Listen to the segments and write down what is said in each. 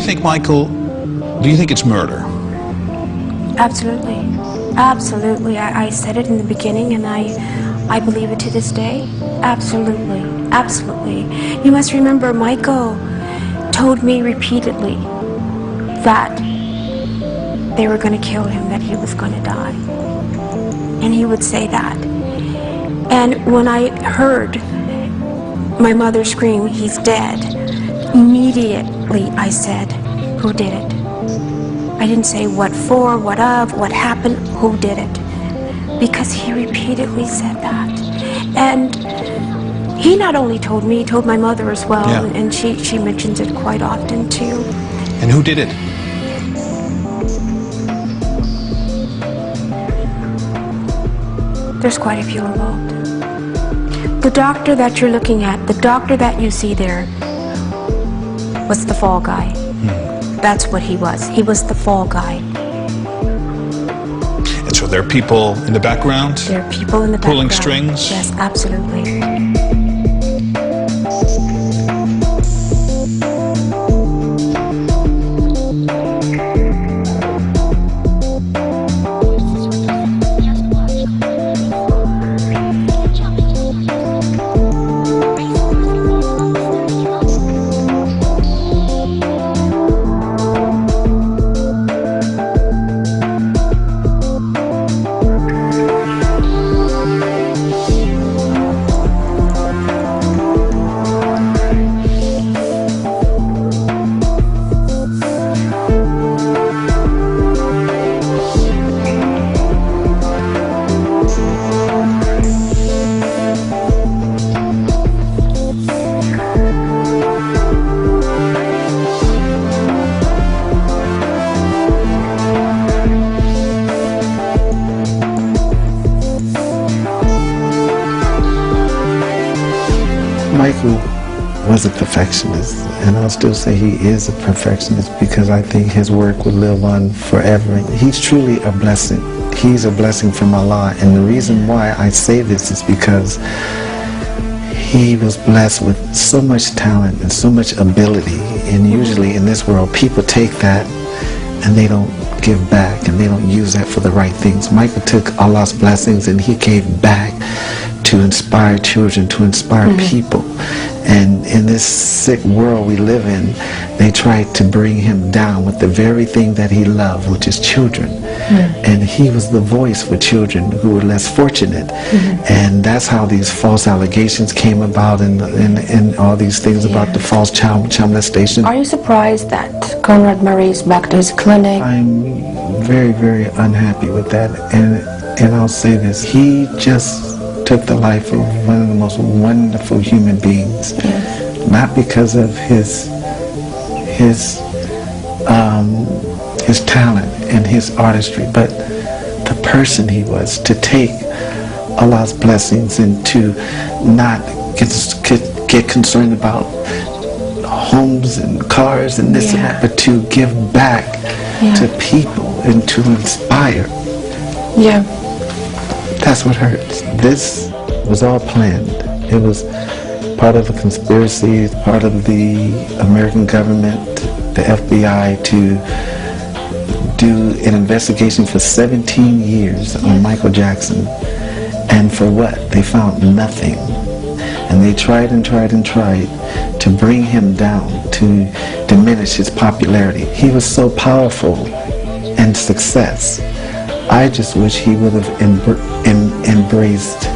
you think, Michael, do you think it's murder? Absolutely. Absolutely. I said it in the beginning, and I believe it to this day. Absolutely. Absolutely. You must remember, Michael told me repeatedly that they were going to kill him, that he was going to die. And he would say that. And when I heard my mother scream, "He's dead," immediately I said, "Who did it?" I didn't say what for, what of, what happened, who did it. Because he repeatedly said that. And he not only told me, he told my mother as well, Yeah. and she mentions it quite often too. And who did it? There's quite a few involved. The doctor that you're looking at, the doctor that you see there, was the fall guy. That's what he was. He was the fall guy. And so there are people in the background? There are people in the pulling background. strings? Yes, absolutely. Michael was a perfectionist, and I'll still say he is a perfectionist because I think his work will live on forever. He's truly a blessing. He's a blessing from Allah, and the reason why I say this is because he was blessed with so much talent and so much ability, and usually in this world people take that and they don't give back and they don't use that for the right things. Michael took Allah's blessings and he gave back to inspire children, to inspire people. And in this sick world we live in, they tried to bring him down with the very thing that he loved, which is children. And he was the voice for children who were less fortunate. And that's how these false allegations came about, and all these things about the false child molestation. Are you surprised that Conrad Murray is back to his clinic? I'm very, very unhappy with that. And I'll say this, he just took the life of one of the most wonderful human beings. Not because of his talent and his artistry, but the person he was, to take Allah's blessings and to not get concerned about homes and cars and this and that, but to give back to people and to inspire. That's what hurts. This was all planned. It was part of a conspiracy, part of the American government, the FBI, to do an investigation for 17 years on Michael Jackson. And for what? They found nothing. And they tried and tried and tried to bring him down, to diminish his popularity. He was so powerful and success. I just wish he would have embraced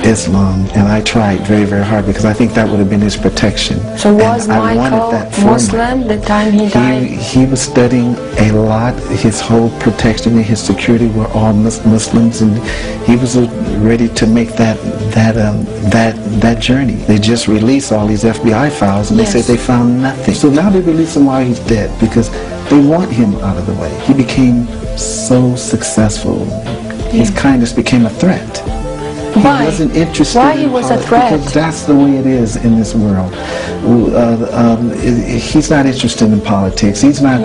Islam, and I tried very, very hard because I think that would have been his protection. So was and I wanted Michael that for Muslim the time he died? He was studying a lot. His whole protection and his security were all Muslims, and he was ready to make that journey. They just released all these FBI files, and they said they found nothing. So now they release him while he's dead because they want him out of the way. He became so successful. His kindness became a threat. Why? He wasn't interested. Why he was a threat? Because that's the way it is in this world. He's not interested in politics. He's not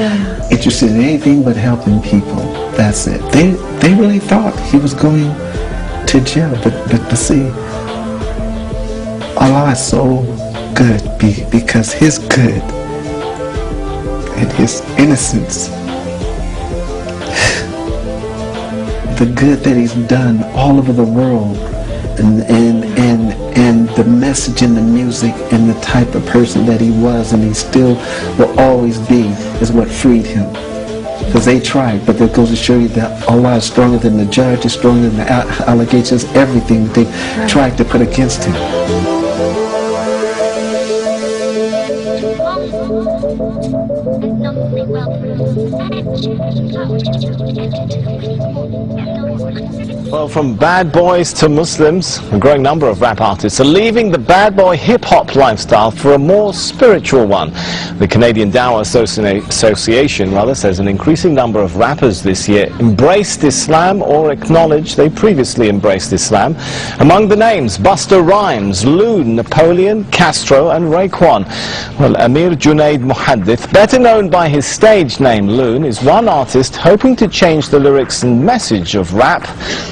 interested in anything but helping people. That's it. They really thought he was going to jail, but see, Allah is so good because His good and his innocence. The good that he's done all over the world, and the message in the music and the type of person that he was and he still will always be is what freed him. Because they tried, but that goes to show you that Allah is stronger than the judge, is stronger than the allegations, everything that they tried to put against him. Well, from bad boys to Muslims, a growing number of rap artists are leaving the bad boy hip-hop lifestyle for a more spiritual one. The Canadian Dawah Association says an increasing number of rappers this year embraced Islam or acknowledged they previously embraced Islam. Among the names, Busta Rhymes, Loon, Napoleon, Castro and Raekwon. Well, Amir Junaid Muhaddith, better known by his stage name Loon, is one artist hoping to change the lyrics and message of rap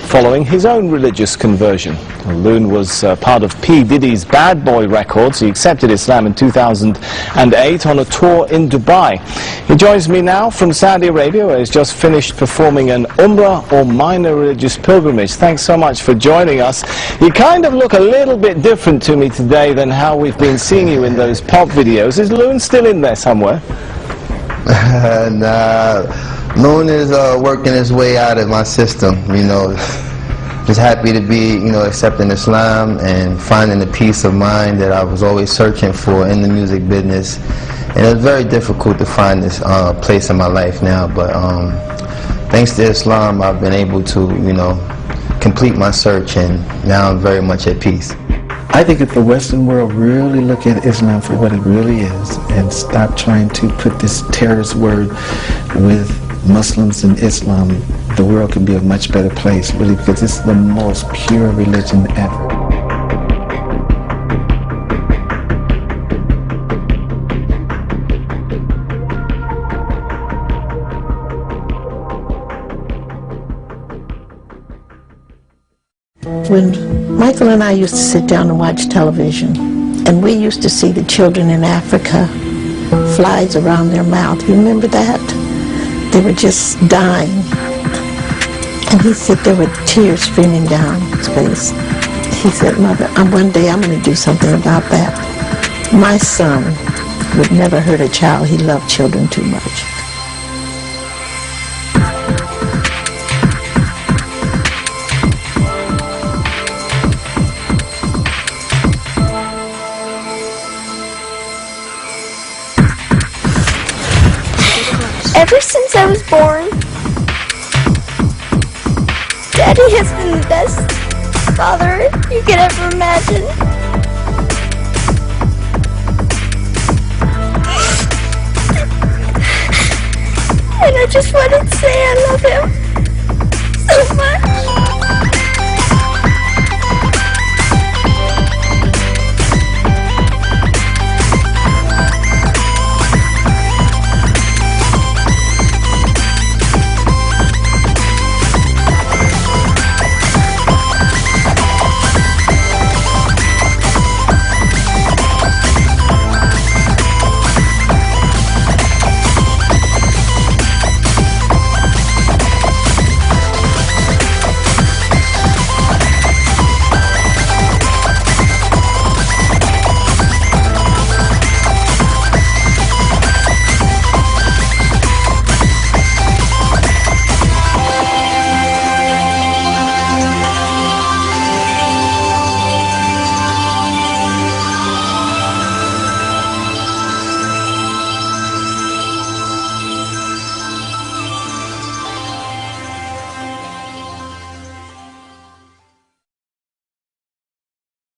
following his own religious conversion. Loon was part of P. Diddy's Bad Boy Records. He accepted Islam in 2008 on a tour in Dubai. He joins me now from Saudi Arabia, where he's just finished performing an Umrah or minor religious pilgrimage. Thanks so much for joining us. You kind of look a little bit different to me today than how we've been seeing you in those pop videos. Is Loon still in there somewhere? Nah, Loon is working his way out of my system, you know. Just happy to be, you know, accepting Islam and finding the peace of mind that I was always searching for in the music business. And it's very difficult to find this place in my life now, but thanks to Islam, I've been able to, you know, complete my search, and now I'm very much at peace. I think if the Western world really look at Islam for what it really is and stop trying to put this terrorist word with Muslims and Islam, the world could be a much better place, really, because it's the most pure religion ever. When Michael and I used to sit down and watch television, and we used to see the children in Africa, flies around their mouth. You remember that? They were just dying. And he said there were tears streaming down his face. He said, Mother, one day I'm going to do something about that. My son would never hurt a child. He loved children too much. Ever since I was born, Daddy has been the best father you could ever imagine. And I just wanted to say I love him so much.